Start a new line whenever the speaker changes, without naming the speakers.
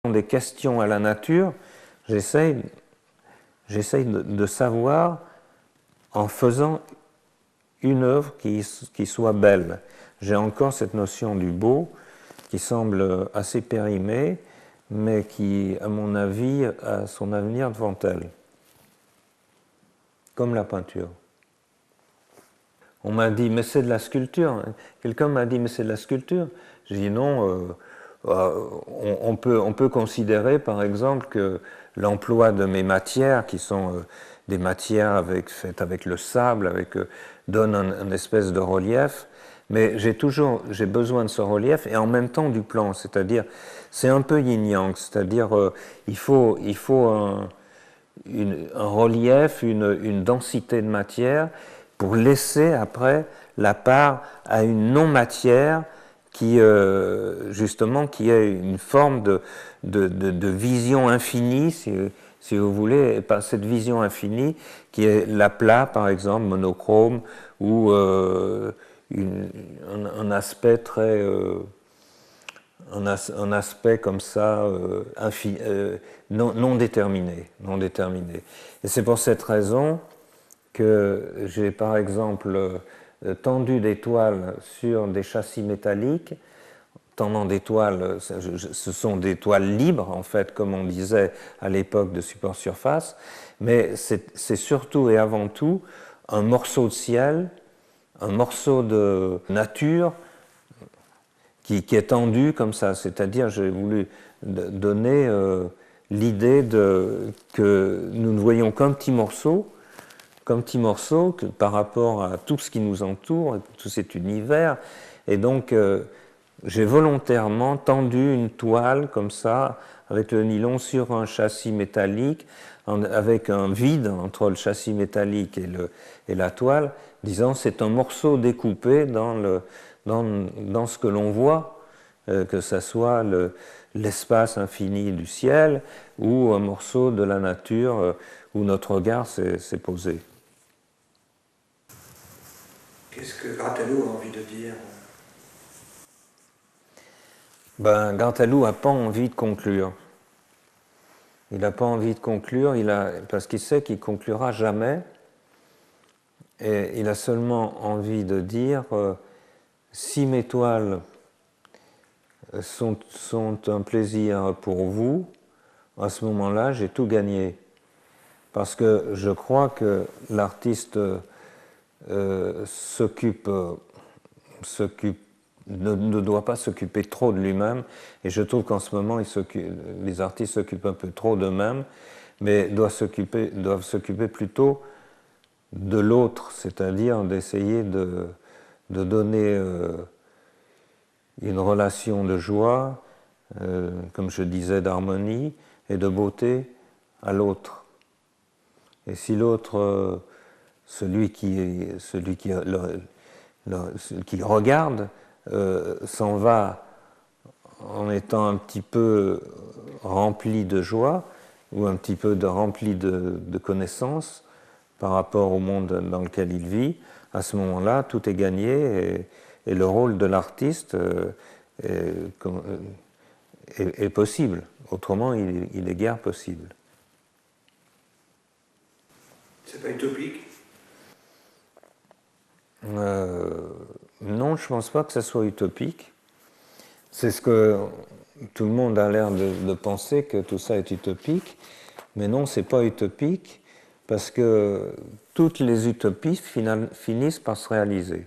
des questions à la nature, j'essaye de savoir en faisant une œuvre qui soit belle. J'ai encore cette notion du beau qui semble assez périmée, mais qui, à mon avis, a son avenir devant elle. Comme la peinture. On m'a dit, mais c'est de la sculpture. Quelqu'un m'a dit, mais c'est de la sculpture. J'ai dit non, on peut considérer, par exemple, que l'emploi de mes matières, qui sont des matières faites avec le sable, donne une espèce de relief. Mais j'ai besoin de ce relief et en même temps du plan. C'est-à-dire, c'est un peu yin-yang. C'est-à-dire, il faut un relief, une densité de matière pour laisser après la part à une non-matière qui, justement, qui est une forme de vision infinie, si vous voulez, et par cette vision infinie qui est l'aplat, par exemple, monochrome, ou un aspect très... un aspect comme ça non déterminé. Et c'est pour cette raison que j'ai par exemple tendu des toiles sur des châssis métalliques. Tendant des toiles, ce sont des toiles libres en fait, comme on disait à l'époque de support surface, mais c'est surtout et avant tout un morceau de ciel, un morceau de nature qui est tendu comme ça. C'est-à-dire, j'ai voulu donner l'idée que nous ne voyons qu'un petit morceau, que par rapport à tout ce qui nous entoure, tout cet univers. Et donc, j'ai volontairement tendu une toile comme ça, avec le nylon sur un châssis métallique, avec un vide entre le châssis métallique et la toile, disant c'est un morceau découpé dans ce que l'on voit, que ce soit l'espace infini du ciel ou un morceau de la nature où notre regard s'est posé.
Qu'est-ce que Grattalou a envie de dire?
Ben, Grattalou n'a pas envie de conclure. Il n'a pas envie de conclure, parce qu'il sait qu'il ne conclura jamais. Et il a seulement envie de dire si mes toiles sont un plaisir pour vous, à ce moment-là, j'ai tout gagné. Parce que je crois que l'artiste ne doit pas s'occuper trop de lui-même, et je trouve qu'en ce moment, les artistes s'occupent un peu trop d'eux-mêmes, mais doivent s'occuper plutôt de l'autre, c'est-à-dire d'essayer de donner une relation de joie, comme je disais, d'harmonie et de beauté à l'autre. Et si l'autre, celui qui regarde, s'en va en étant un petit peu rempli de joie ou un petit peu rempli de connaissances par rapport au monde dans lequel il vit, à ce moment-là, tout est gagné et le rôle de l'artiste est possible. Autrement, il est guère possible.
C'est pas utopique?
Non, je ne pense pas que ce soit utopique. C'est ce que tout le monde a l'air de penser, que tout ça est utopique. Mais non, ce n'est pas utopique, parce que toutes les utopies finissent par se réaliser.